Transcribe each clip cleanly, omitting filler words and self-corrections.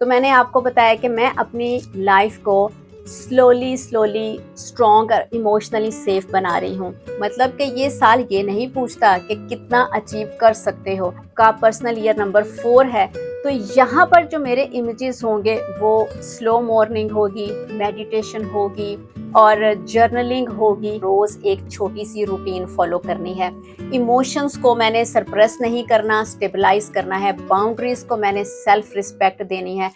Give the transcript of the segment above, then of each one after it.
तो मैंने आपको बताया कि मैं अपनी लाइफ को स्लोली स्ट्रॉन्ग और इमोशनली सेफ बना रही हूँ। मतलब कि ये साल ये नहीं पूछता कि कितना अचीव कर सकते हो, का पर्सनल ईयर नंबर 4 है। तो यहाँ पर जो मेरे इमेजेस होंगे वो स्लो मॉर्निंग होगी, मेडिटेशन होगी और जर्नलिंग होगी। रोज एक छोटी सी रूटीन फॉलो करनी है। इमोशंस को मैंने सरप्रेस नहीं करना, स्टेबलाइज करना है। बाउंड्रीज को मैंने सेल्फ रिस्पेक्ट देनी है।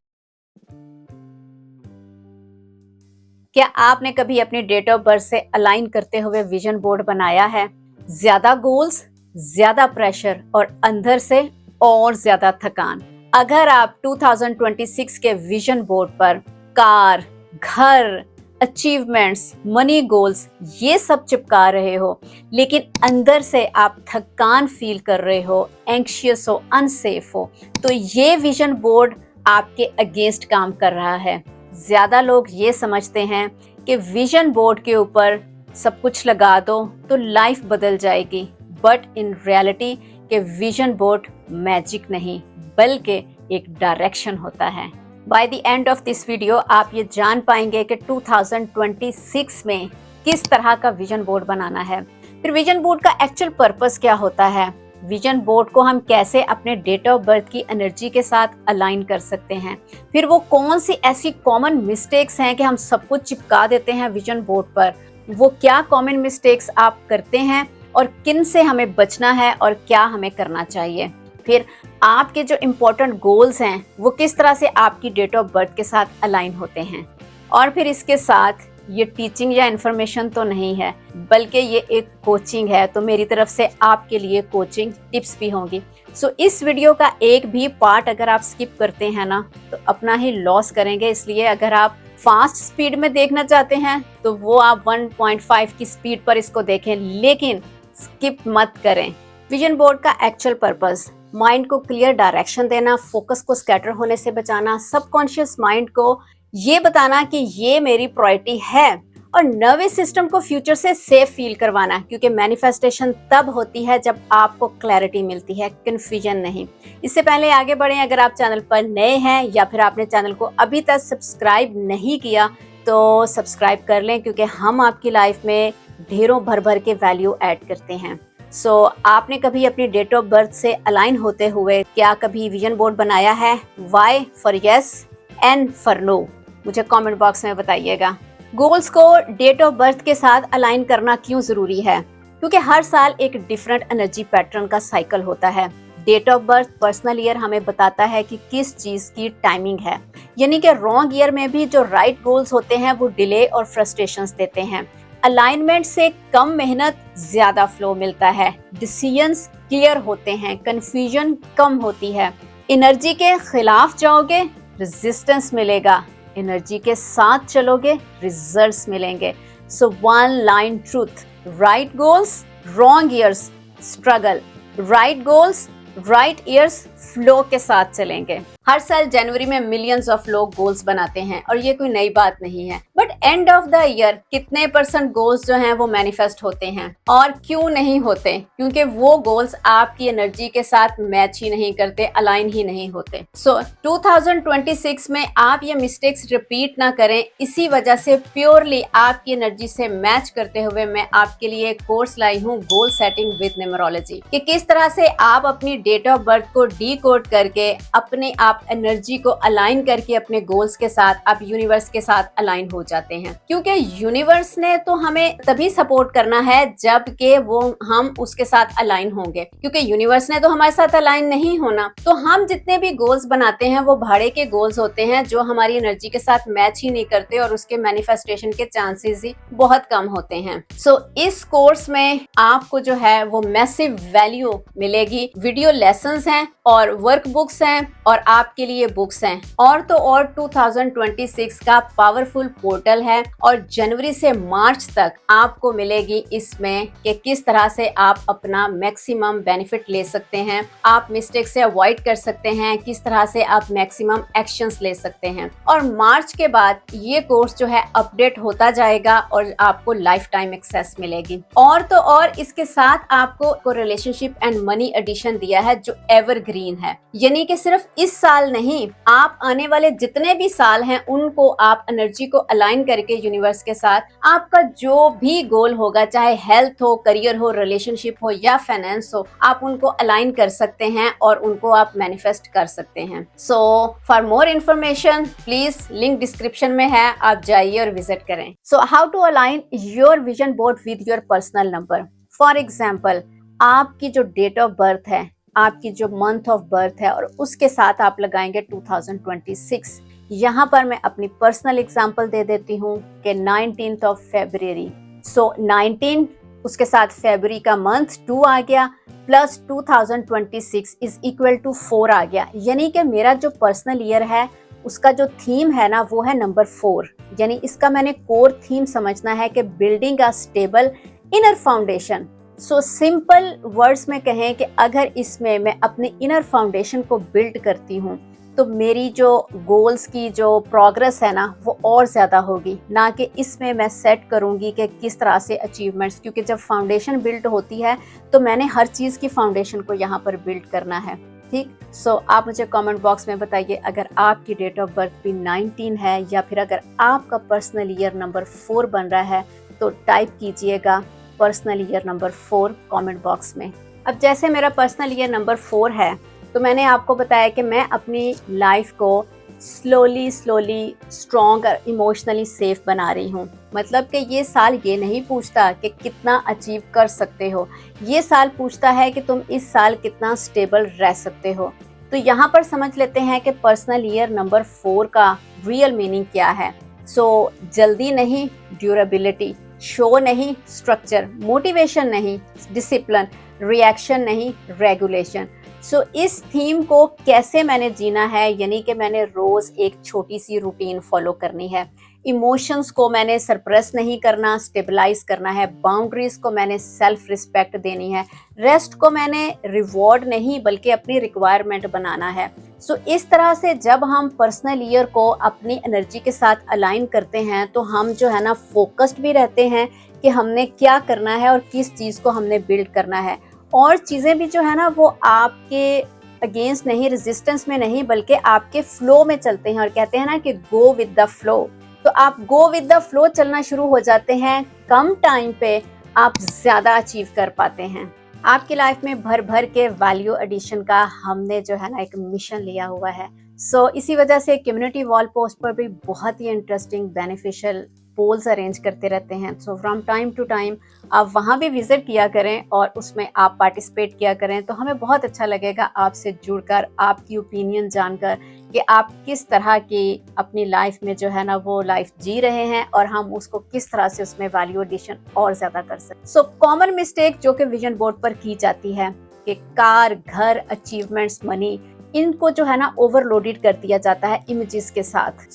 क्या आपने कभी अपनी डेट ऑफ बर्थ से अलाइन करते हुए विजन बोर्ड बनाया है? ज्यादा गोल्स, ज्यादा प्रेशर और अंदर से और ज्यादा थकान। अगर आप 2026 के विजन बोर्ड पर कार, घर, अचीवमेंट्स, मनी गोल्स ये सब चिपका रहे हो, लेकिन अंदर से आप थकान फील कर रहे हो, एंग्शियस हो, अनसेफ हो, तो ये विजन बोर्ड आपके अगेंस्ट काम कर रहा है। ज्यादा लोग ये समझते हैं कि विजन बोर्ड के ऊपर सब कुछ लगा दो तो लाइफ बदल जाएगी, बट इन रियलिटी के विजन बोर्ड मैजिक नहीं बल्कि एक डायरेक्शन होता है। By the end of this video आप ये जान पाएंगे कि 2026 में किस तरह का विजन बोर्ड बनाना है। फिर विजन बोर्ड का एक्चुअल पर्पस क्या होता है, विजन बोर्ड को हम कैसे अपने डेट ऑफ बर्थ की एनर्जी के साथ अलाइन कर सकते हैं, फिर वो कौन सी ऐसी कॉमन मिस्टेक्स हैं कि हम सब कुछ चिपका देते हैं विजन बोर्ड पर, वो क्या कॉमन मिस्टेक्स आप करते हैं और किन से हमें बचना है और क्या हमें करना चाहिए। फिर आपके जो इम्पोर्टेंट गोल्स हैं वो किस तरह से आपकी डेट ऑफ बर्थ के साथ अलाइन होते हैं। और फिर इसके साथ ये टीचिंग या इन्फॉर्मेशन तो नहीं है बल्कि ये एक कोचिंग है, तो मेरी तरफ से आपके लिए कोचिंग टिप्स भी होंगी। सो इस वीडियो का एक भी पार्ट अगर आप स्किप करते हैं ना तो अपना ही लॉस करेंगे। इसलिए अगर आप फास्ट स्पीड में देखना चाहते हैं तो वो आप 1.5 की स्पीड पर इसको देखें, लेकिन स्किप मत करें। विजन बोर्ड का एक्चुअल पर्पस माइंड को क्लियर डायरेक्शन देना, फोकस को स्कैटर होने से बचाना, सबकॉन्शियस माइंड को ये बताना कि ये मेरी प्रायोरिटी है, और नर्वस सिस्टम को फ्यूचर से सेफ फील करवाना, क्योंकि मैनिफेस्टेशन तब होती है जब आपको क्लैरिटी मिलती है, कंफ्यूजन नहीं। इससे पहले आगे बढ़ें, अगर आप चैनल पर नए हैं या फिर आपने चैनल को अभी तक सब्सक्राइब नहीं किया तो सब्सक्राइब कर लें, क्योंकि हम आपकी लाइफ में ढेरों भर के वैल्यू ऐड करते हैं। सो आपने कभी अपनी डेट ऑफ बर्थ से अलाइन होते हुए क्या कभी विजन बोर्ड बनाया है? Y for yes, N for no, मुझे कमेंट बॉक्स में बताइएगा। गोल्स को डेट ऑफ बर्थ के साथ अलाइन करना क्यों जरूरी है? क्योंकि हर साल एक डिफरेंट एनर्जी पैटर्न का साइकिल होता है। Date of birth personal year हमें बताता है कि किस चीज की टाइमिंग है, यानी कि रॉन्ग ईयर में भी जो राइट गोल्स होते हैं वो डिले और फ्रस्ट्रेशंस देते हैं। अलाइनमेंट से कम मेहनत, ज्यादा फ्लो मिलता है, डिसीजंस क्लियर होते हैं, कंफ्यूजन कम होती है। एनर्जी के खिलाफ जाओगे, रेजिस्टेंस मिलेगा, एनर्जी के साथ चलोगे, रिजल्ट्स मिलेंगे। So one line truth, right goals, wrong years, struggle. Right goals, right years, flow के साथ चलेंगे। हर साल जनवरी में मिलियंस ऑफ लोग गोल्स बनाते हैं और ये कोई नई बात नहीं है, but end of the year कितने % गोल्स जो हैं वो मैनिफेस्ट होते हैं? और क्यों नहीं होते? क्योंकि वो गोल्स आपकी एनर्जी के साथ मैच ही नहीं करते, अलाइन ही नहीं होते। सो 2026 में आप ये मिस्टेक्स रिपीट ना करें, इसी वजह से प्योरली आपकी एनर्जी से मैच करते हुए मैं आपके लिए एक कोर्स लाई हूँ, गोल सेटिंग विद न्यूमरोलॉजी, कि किस तरह से आप अपनी डेट ऑफ बर्थ को डीकोड करके अपने आप एनर्जी को अलाइन करके अपने गोल्स के साथ आप यूनिवर्स के साथ अलाइन हो जाते हैं। क्योंकि यूनिवर्स ने तो हमें तभी सपोर्ट करना है जब के वो हम उसके साथ अलाइन होंगे, क्योंकि यूनिवर्स ने तो हमारे साथ अलाइन नहीं होना। तो हम जितने भी गोल्स बनाते हैं वो भाड़े के गोल्स होते हैं जो हमारी एनर्जी के साथ मैच ही नहीं करते और उसके मैनिफेस्टेशन के चांसेस ही बहुत कम होते हैं। सो इस कोर्स में आपको जो है वो मैसिव वैल्यू मिलेगी। वीडियो लेसन्स हैं और वर्कबुक्स हैं और आपके लिए बुक्स हैं, और तो और 2026 का पावरफुल पोर्टल है और जनवरी से मार्च तक आपको मिलेगी इसमें कि किस तरह से आप अपना मैक्सिमम बेनिफिट ले सकते हैं, आप मिस्टेक से अवॉइड कर सकते हैं, किस तरह से आप मैक्सिमम एक्शंस ले सकते हैं। और मार्च के बाद ये कोर्स जो है अपडेट होता जाएगा और आपको लाइफ टाइम एक्सेस मिलेगी। और तो और इसके साथ आपको रिलेशनशिप एंड मनी एडिशन दिया है जो एवरग्रीन 19 है। यानी कि सिर्फ इस साल नहीं, आप आने वाले जितने भी साल हैं उनको आप एनर्जी को अलाइन करके यूनिवर्स के साथ आपका जो भी गोल होगा, चाहे हेल्थ हो, करियर हो, रिलेशनशिप हो या फाइनेंस हो, आप उनको अलाइन कर सकते हैं और उनको आप मैनिफेस्ट कर सकते हैं। So for more information please link description में है, आप जाइए और विजिट करें। So how to align your vision board with your personal number. For example, आपकी जो डेट ऑफ बर्थ है, आपकी जो मंथ ऑफ बर्थ है और उसके साथ आप लगाएंगे 2026। यहाँ पर मैं अपनी पर्सनल एग्जांपल दे देती हूँ कि 19th ऑफ February। सो 19 उसके साथ फरवरी का मंथ 2 आ गया प्लस 2026 इज इक्वल टू 4 आ गया। यानी कि मेरा जो पर्सनल ईयर है उसका जो थीम है ना वो है नंबर 4। यानी इसका मैंने कोर थीम समझना है कि building a stable inner foundation. So simple words में कहें कि अगर इसमें मैं अपने इनर फाउंडेशन को बिल्ड करती हूँ तो मेरी जो गोल्स की जो प्रोग्रेस है ना वो और ज़्यादा होगी, ना कि इसमें मैं सेट करूँगी कि किस तरह से अचीवमेंट्स, क्योंकि जब फाउंडेशन बिल्ड होती है तो मैंने हर चीज़ की फाउंडेशन को यहाँ पर बिल्ड करना है। ठीक, सो आप मुझे कमेंट बॉक्स में बताइए अगर आपकी डेट ऑफ बर्थ भी 19 है या फिर अगर आपका पर्सनल ईयर नंबर 4 बन रहा है तो टाइप कीजिएगा personal year number 4 comment box में। अब जैसे मेरा पर्सनल ईयर नंबर 4 है तो मैंने आपको बताया कि मैं अपनी लाइफ को स्लोली स्ट्रॉन्ग और इमोशनली सेफ बना रही हूँ। मतलब कि ये साल ये नहीं पूछता कि कितना अचीव कर सकते हो, ये साल पूछता है कि तुम इस साल कितना स्टेबल रह सकते हो। तो यहाँ पर समझ लेते हैं कि पर्सनल ईयर नंबर 4 का रियल मीनिंग क्या है। सो जल्दी नहीं, ड्यूरेबिलिटी, शो नहीं, स्ट्रक्चर, मोटिवेशन नहीं, डिसिप्लिन, रिएक्शन नहीं, रेगुलेशन। सो इस थीम को कैसे मैंने जीना है, यानी कि मैंने रोज एक छोटी सी रूटीन फॉलो करनी है। इमोशंस को मैंने सरप्रेस नहीं करना, स्टेबलाइज करना है। बाउंड्रीज को मैंने सेल्फ रिस्पेक्ट देनी है। रेस्ट को मैंने रिवॉर्ड नहीं बल्कि अपनी रिक्वायरमेंट बनाना है। सो इस तरह से जब हम पर्सनल ईयर को अपनी एनर्जी के साथ अलाइन करते हैं तो हम जो है ना फोकस्ड भी रहते हैं कि हमने क्या करना है और किस चीज़ को हमने बिल्ड करना है। और चीज़ें भी जो है ना वो आपके अगेंस्ट नहीं, रेजिस्टेंस में नहीं, बल्कि आपके फ्लो में चलते हैं। और कहते हैं ना कि गो विद द फ्लो। तो आप गो विद द फ्लो चलना शुरू हो जाते हैं, कम टाइम पे आप ज़्यादा अचीव कर पाते हैं। आपकी लाइफ में भर भर के वैल्यू एडिशन का हमने जो है ना एक मिशन लिया हुआ है। सो इसी वजह से कम्युनिटी वॉल पोस्ट पर भी बहुत ही इंटरेस्टिंग बेनिफिशियल पोल्स अरेंज करते रहते हैं। So from time to time आप वहाँ भी विजिट किया करें और उसमें आप पार्टिसिपेट किया करें, तो हमें बहुत अच्छा लगेगा आपसे जुड़कर, आपकी ओपिनियन जानकर कि आप किस तरह की अपनी लाइफ में जो है ना वो लाइफ जी रहे हैं और हम उसको किस तरह से उसमें वैल्यू एडिशन और ज्यादा कर सकते। सो कॉमन मिस्टेक जो कि विजन बोर्ड पर की जाती है कि कार, घर, अचीवमेंट्स, मनी, इनको जो है ना ओवरलोडेड कर दिया जाता है इमेजेस के साथ।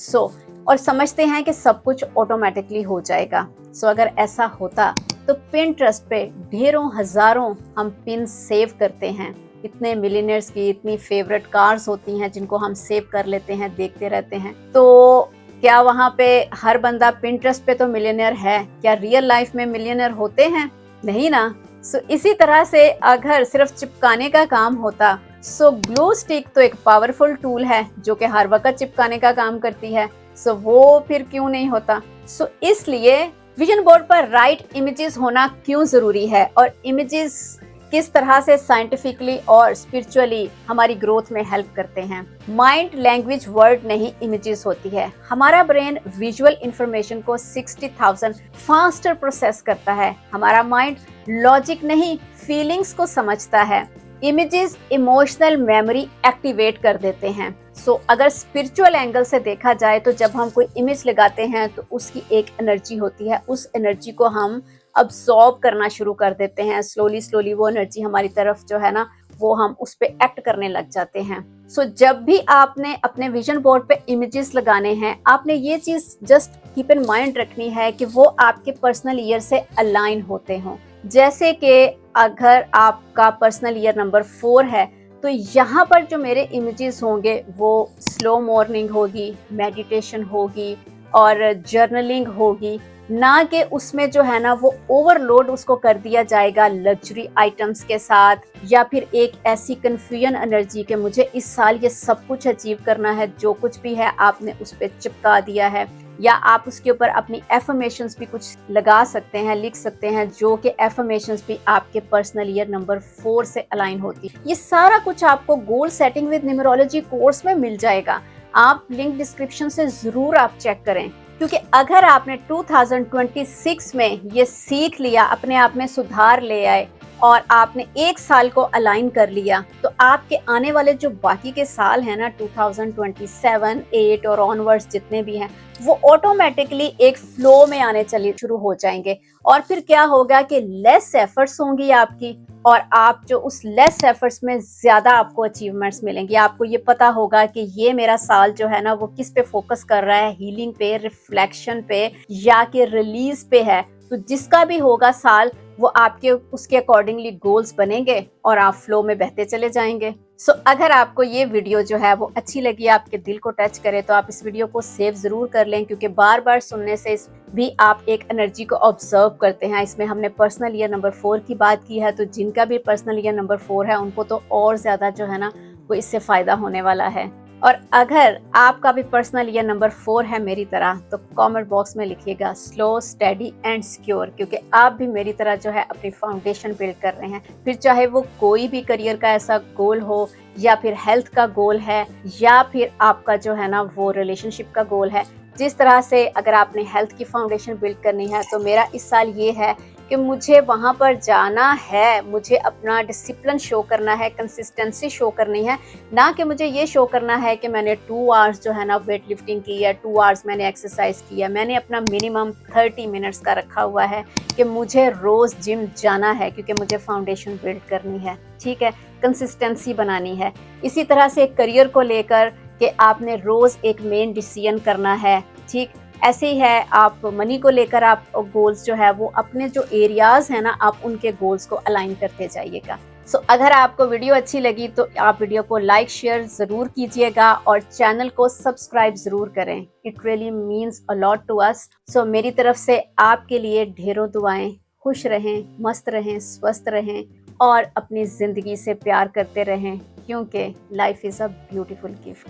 और समझते हैं कि सब कुछ ऑटोमेटिकली हो जाएगा। अगर ऐसा होता तो पिंटरेस्ट पे ढेरों हजारों हम पिन सेव करते हैं। इतने मिलियनर्स की इतनी फेवरेट कार्स होती हैं जिनको हम सेव कर लेते हैं, देखते रहते हैं। तो क्या वहाँ पे हर बंदा पिंटरेस्ट पे तो मिलियनर है? क्या रियल लाइफ में मिलियनर होते हैं? नहीं ना। इसी तरह से अगर सिर्फ चिपकाने का काम होता, ग्लू स्टिक तो एक पावरफुल टूल है जो कि हर वक्त चिपकाने का काम करती है। वो फिर क्यों नहीं होता? इसलिए विजन बोर्ड पर राइट इमेजेस होना क्यों जरूरी है और इमेजेस किस तरह से साइंटिफिकली और स्पिरिचुअली हमारी ग्रोथ में हेल्प करते हैं। माइंड लैंग्वेज वर्ड नहीं, इमेजेस होती है। हमारा ब्रेन विजुअल इंफॉर्मेशन को 60,000 फास्टर प्रोसेस करता है। हमारा माइंड लॉजिक नहीं, फीलिंग्स को समझता है। इमेजेस इमोशनल मेमोरी एक्टिवेट कर देते हैं। अगर स्पिरिचुअल एंगल से देखा जाए तो जब हम कोई इमेज लगाते हैं तो उसकी एक एनर्जी होती है, उस एनर्जी को हम अब्सॉर्ब करना शुरू कर देते हैं। स्लोली वो एनर्जी हमारी तरफ जो है ना वो हम उस पे एक्ट करने लग जाते हैं। जब भी आपने अपने विजन बोर्ड पे इमेजेस लगाने हैं, आपने ये चीज जस्ट कीप इन माइंड रखनी है कि वो आपके पर्सनल ईयर से अलाइन होते हों। जैसे कि अगर आपका पर्सनल ईयर नंबर 4 है तो यहाँ पर जो मेरे इमेजेस होंगे वो स्लो मॉर्निंग होगी, मेडिटेशन होगी, और जर्नलिंग होगी, ना कि उसमें जो है ना वो ओवरलोड उसको कर दिया जाएगा लग्जरी आइटम्स के साथ, या फिर एक ऐसी कन्फ्यूजन एनर्जी कि मुझे इस साल ये सब कुछ अचीव करना है, जो कुछ भी है आपने उस पर चिपका दिया है। या आप उसके ऊपर अपनी एफर्मेशंस भी कुछ लगा सकते हैं, लिख सकते हैं, जो कि एफर्मेशंस भी आपके पर्सनल ईयर नंबर 4 से अलाइन होती है। ये सारा कुछ आपको goal setting with numerology course में मिल जाएगा। आप लिंक डिस्क्रिप्शन से जरूर आप चेक करें, क्योंकि अगर आपने 2026 में ये सीख लिया, अपने आप में सुधार ले आए और आपने एक साल को अलाइन कर लिया, तो आपके आने वाले जो बाकी के साल हैं ना 2027, 8 और ऑनवर्ड्स जितने भी हैं, वो ऑटोमेटिकली एक फ्लो में आने चले शुरू हो जाएंगे। और फिर क्या होगा कि लेस एफर्ट्स होंगी आपकी, और आप जो उस लेस एफर्ट्स में ज्यादा आपको अचीवमेंट्स मिलेंगी। आपको ये पता होगा कि ये मेरा साल जो है ना वो किस पे फोकस कर रहा है, हीलिंग पे, रिफ्लेक्शन पे, या कि रिलीज पे है। तो जिसका भी होगा साल, वो आपके उसके अकॉर्डिंगली गोल्स बनेंगे और आप फ्लो में बहते चले जाएंगे। सो अगर आपको ये वीडियो जो है वो अच्छी लगी, आपके दिल को टच करे, तो आप इस वीडियो को सेव जरूर कर लें, क्योंकि बार बार सुनने से भी आप एक एनर्जी को ऑब्जर्व करते हैं। इसमें हमने पर्सनल ईयर नंबर 4 की बात की है, तो जिनका भी पर्सनल ईयर नंबर 4 है उनको तो और ज्यादा जो है ना वो इससे फायदा होने वाला है। और अगर आपका भी पर्सनल ईयर नंबर 4 है मेरी तरह, तो कमेंट बॉक्स में लिखिएगा स्लो, स्टेडी एंड सिक्योर, क्योंकि आप भी मेरी तरह जो है अपनी फाउंडेशन बिल्ड कर रहे हैं। फिर चाहे वो कोई भी करियर का ऐसा गोल हो, या फिर हेल्थ का गोल है, या फिर आपका जो है ना वो रिलेशनशिप का गोल है। जिस तरह से अगर आपने हेल्थ की फाउंडेशन बिल्ड करनी है, तो मेरा इस साल ये है कि मुझे वहाँ पर जाना है, मुझे अपना डिसिप्लिन शो करना है, कंसिस्टेंसी शो करनी है, ना कि मुझे ये शो करना है कि मैंने 2 आवर्स जो है ना वेट लिफ्टिंग की है, 2 आवर्स मैंने एक्सरसाइज किया। मैंने अपना मिनिमम 30 मिनट्स का रखा हुआ है कि मुझे रोज जिम जाना है, क्योंकि मुझे फाउंडेशन बिल्ड करनी है। ठीक है, कंसिस्टेंसी बनानी है। इसी तरह से करियर को लेकर कि आपने रोज एक मेन डिसीजन करना है। ठीक, ऐसे ही है आप मनी को लेकर, आप गोल्स जो है वो अपने जो एरियाज है ना, आप उनके गोल्स को अलाइन करते जाइएगा। सो अगर आपको वीडियो अच्छी लगी तो आप वीडियो को लाइक शेयर जरूर कीजिएगा और चैनल को सब्सक्राइब जरूर करें। It really means a lot to us. So मेरी तरफ से आपके लिए ढेरों दुआएं। खुश रहें, मस्त रहें, स्वस्थ रहें और अपनी जिंदगी से प्यार करते रहें, क्योंकि life is a beautiful gift.